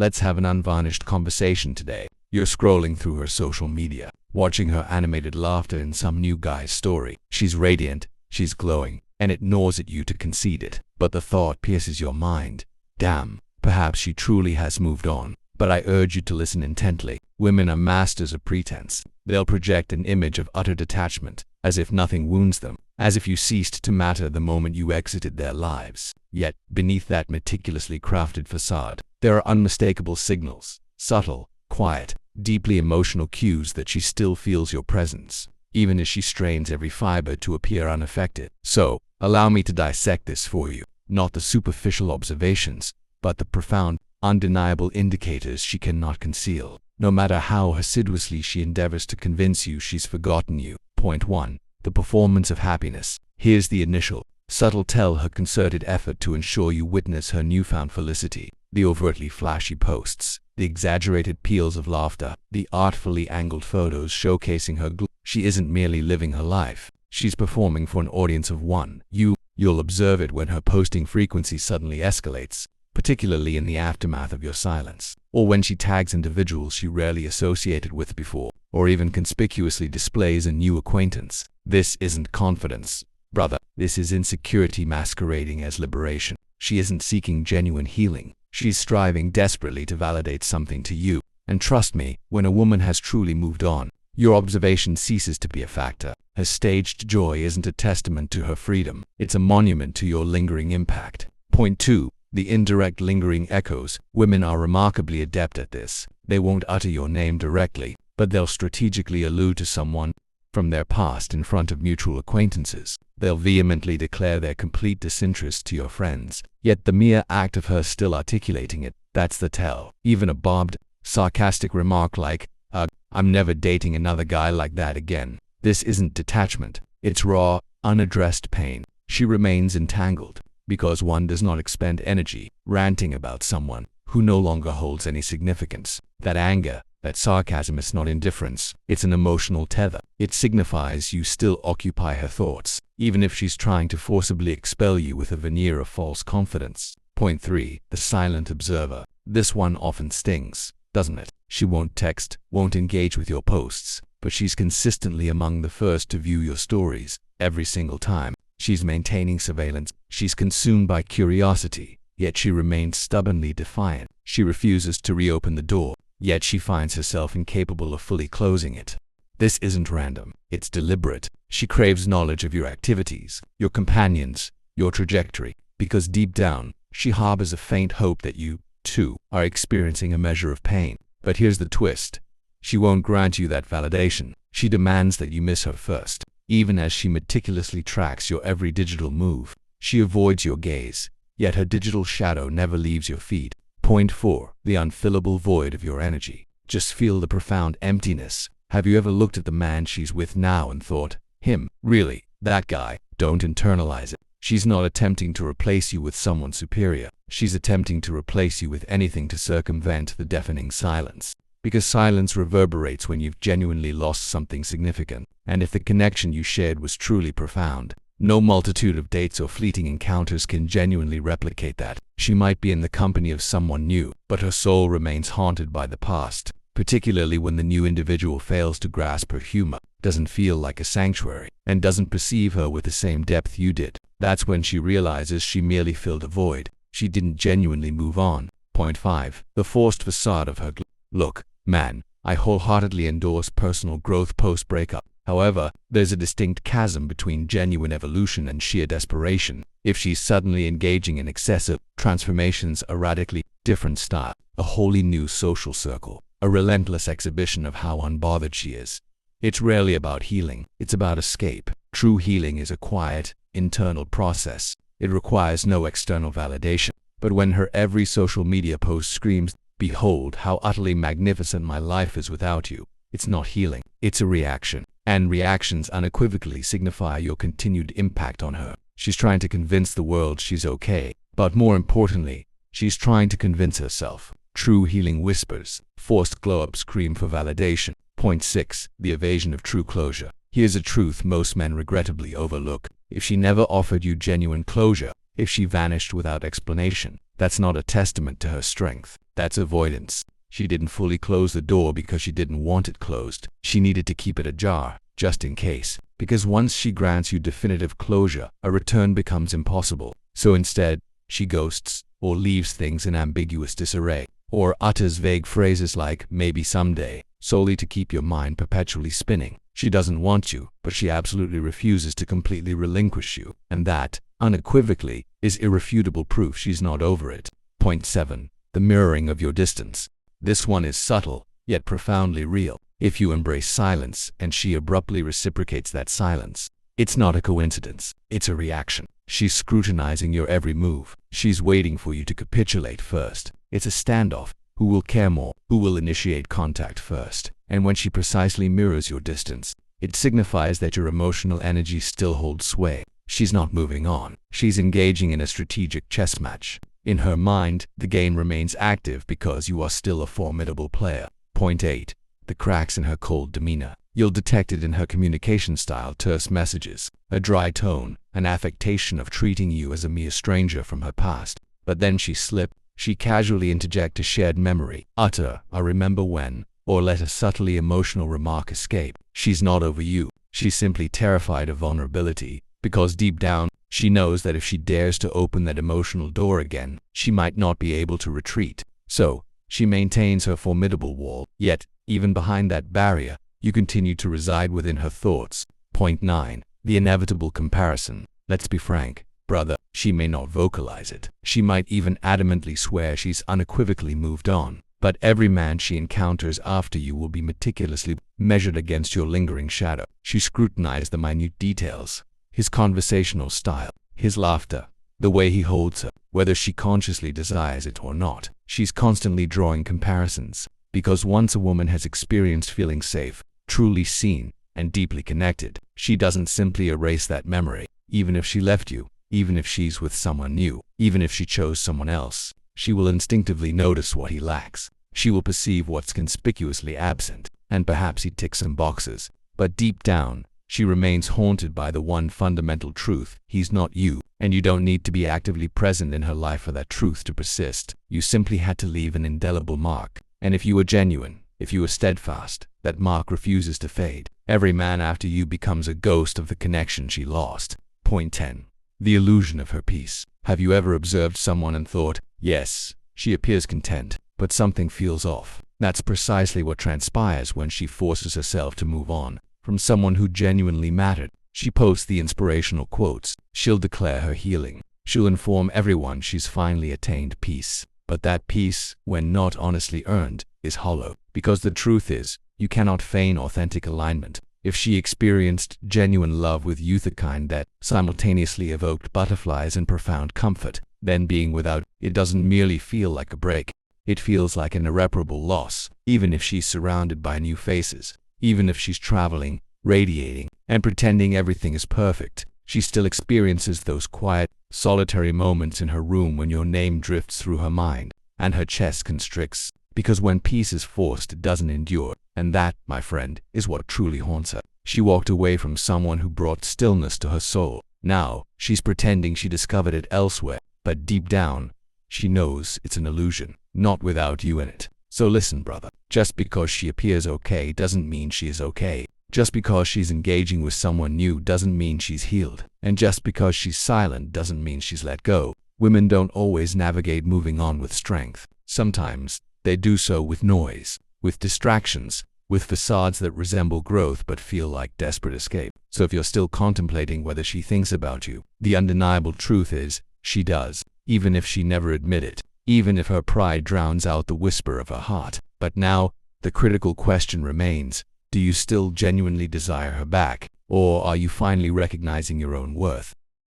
Let's have an unvarnished conversation today. You're scrolling through her social media, watching her animated laughter in some new guy's story. She's radiant, she's glowing, and it gnaws at you to concede it. But the thought pierces your mind. Damn, perhaps she truly has moved on. But I urge you to listen intently. Women are masters of pretense. They'll project an image of utter detachment, as if nothing wounds them, as if you ceased to matter the moment you exited their lives. Yet, beneath that meticulously crafted facade, there are unmistakable signals, subtle, quiet, deeply emotional cues that she still feels your presence, even as she strains every fiber to appear unaffected. So, allow me to dissect this for you. Not the superficial observations, but the profound, undeniable indicators she cannot conceal, no matter how assiduously she endeavors to convince you she's forgotten you. Point 1. The performance of happiness. Here's the initial, subtle tell: her concerted effort to ensure you witness her newfound felicity. The overtly flashy posts, the exaggerated peals of laughter, the artfully angled photos showcasing her glow. She isn't merely living her life, she's performing for an audience of one. You'll observe it when her posting frequency suddenly escalates, particularly in the aftermath of your silence, or when she tags individuals she rarely associated with before, or even conspicuously displays a new acquaintance. This isn't confidence, brother. This is insecurity masquerading as liberation. She isn't seeking genuine healing. She's striving desperately to validate something to you. And trust me, when a woman has truly moved on, your observation ceases to be a factor. Her staged joy isn't a testament to her freedom. It's a monument to your lingering impact. Point 2. The indirect lingering echoes. Women are remarkably adept at this. They won't utter your name directly, but they'll strategically allude to someone from their past in front of mutual acquaintances. They'll vehemently declare their complete disinterest to your friends, yet the mere act of her still articulating it, that's the tell. Even a barbed, sarcastic remark like, I'm never dating another guy like that again. This isn't detachment. It's raw, unaddressed pain. She remains entangled, because one does not expend energy ranting about someone who no longer holds any significance. That anger, that sarcasm is not indifference. It's an emotional tether. It signifies you still occupy her thoughts, even if she's trying to forcibly expel you with a veneer of false confidence. Point 3. The silent observer. This one often stings, doesn't it? She won't text, won't engage with your posts, but she's consistently among the first to view your stories. Every single time, she's maintaining surveillance. She's consumed by curiosity, yet she remains stubbornly defiant. She refuses to reopen the door, yet she finds herself incapable of fully closing it. This isn't random, it's deliberate. She craves knowledge of your activities, your companions, your trajectory, because deep down, she harbors a faint hope that you, too, are experiencing a measure of pain. But here's the twist. She won't grant you that validation. She demands that you miss her first. Even as she meticulously tracks your every digital move, she avoids your gaze, yet her digital shadow never leaves your feed. Point 4. The unfillable void of your energy. Just feel the profound emptiness. Have you ever looked at the man she's with now and thought, him, really, that guy? Don't internalize it. She's not attempting to replace you with someone superior. She's attempting to replace you with anything to circumvent the deafening silence. Because silence reverberates when you've genuinely lost something significant. And if the connection you shared was truly profound, no multitude of dates or fleeting encounters can genuinely replicate that. She might be in the company of someone new, but her soul remains haunted by the past, particularly when the new individual fails to grasp her humor, doesn't feel like a sanctuary, and doesn't perceive her with the same depth you did. That's when she realizes she merely filled a void. She didn't genuinely move on. Point 5. The forced facade of her Look, man, I wholeheartedly endorse personal growth post-breakup. However, there's a distinct chasm between genuine evolution and sheer desperation. If she's suddenly engaging in excessive transformations, a radically different style, a wholly new social circle, a relentless exhibition of how unbothered she is, it's rarely about healing, it's about escape. True healing is a quiet, internal process. It requires no external validation. But when her every social media post screams, "Behold how utterly magnificent my life is without you," it's not healing, it's a reaction. And reactions unequivocally signify your continued impact on her. She's trying to convince the world she's okay, but more importantly, she's trying to convince herself. True healing whispers, forced glow-ups scream for validation. Point 6. The evasion of true closure. Here's a truth most men regrettably overlook. If she never offered you genuine closure, if she vanished without explanation, that's not a testament to her strength. That's avoidance. She didn't fully close the door because she didn't want it closed. She needed to keep it ajar, just in case. Because once she grants you definitive closure, a return becomes impossible. So instead, she ghosts, or leaves things in ambiguous disarray, or utters vague phrases like maybe someday, solely to keep your mind perpetually spinning. She doesn't want you, but she absolutely refuses to completely relinquish you. And that, unequivocally, is irrefutable proof she's not over it. Point 7. The mirroring of your distance. This one is subtle, yet profoundly real. If you embrace silence and she abruptly reciprocates that silence, it's not a coincidence, it's a reaction. She's scrutinizing your every move. She's waiting for you to capitulate first. It's a standoff. Who will care more? Who will initiate contact first? And when she precisely mirrors your distance, it signifies that your emotional energy still holds sway. She's not moving on. She's engaging in a strategic chess match. In her mind, the game remains active because you are still a formidable player. Point 8. The cracks in her cold demeanor. You'll detect it in her communication style: terse messages, a dry tone, an affectation of treating you as a mere stranger from her past. But then she casually interject a shared memory, utter "I remember when," or let a subtly emotional remark escape. She's not over you. She's simply terrified of vulnerability, because deep down, she knows that if she dares to open that emotional door again, she might not be able to retreat. So, she maintains her formidable wall, yet, even behind that barrier, you continue to reside within her thoughts. Point 9. The inevitable comparison. Let's be frank, brother, she may not vocalize it. She might even adamantly swear she's unequivocally moved on. But every man she encounters after you will be meticulously measured against your lingering shadow. She scrutinizes the minute details: his conversational style, his laughter, the way he holds her, whether she consciously desires it or not. She's constantly drawing comparisons, because once a woman has experienced feeling safe, truly seen, and deeply connected, she doesn't simply erase that memory. Even if she left you, even if she's with someone new, even if she chose someone else, she will instinctively notice what he lacks. She will perceive what's conspicuously absent, and perhaps he ticks some boxes, but deep down, she remains haunted by the one fundamental truth: he's not you. And you don't need to be actively present in her life for that truth to persist. You simply had to leave an indelible mark. And if you were genuine, if you were steadfast, that mark refuses to fade. Every man after you becomes a ghost of the connection she lost. Point 10. The illusion of her peace. Have you ever observed someone and thought, yes, she appears content, but something feels off? That's precisely what transpires when she forces herself to move on from someone who genuinely mattered. She posts the inspirational quotes. She'll declare her healing. She'll inform everyone she's finally attained peace. But that peace, when not honestly earned, is hollow. Because the truth is, you cannot feign authentic alignment. If she experienced genuine love with you, the kind that simultaneously evoked butterflies and profound comfort, then being without it doesn't merely feel like a break. It feels like an irreparable loss. Even if she's surrounded by new faces, even if she's traveling, radiating, and pretending everything is perfect, she still experiences those quiet, solitary moments in her room when your name drifts through her mind, and her chest constricts. Because when peace is forced, it doesn't endure. And that, my friend, is what truly haunts her. She walked away from someone who brought stillness to her soul. Now, she's pretending she discovered it elsewhere. But deep down, she knows it's an illusion, not without you in it. So listen, brother. Just because she appears okay doesn't mean she is okay. Just because she's engaging with someone new doesn't mean she's healed. And just because she's silent doesn't mean she's let go. Women don't always navigate moving on with strength. Sometimes, they do so with noise, with distractions, with facades that resemble growth but feel like desperate escape. So if you're still contemplating whether she thinks about you, the undeniable truth is, she does, even if she never admit it, even if her pride drowns out the whisper of her heart. But now, the critical question remains: do you still genuinely desire her back, or are you finally recognizing your own worth?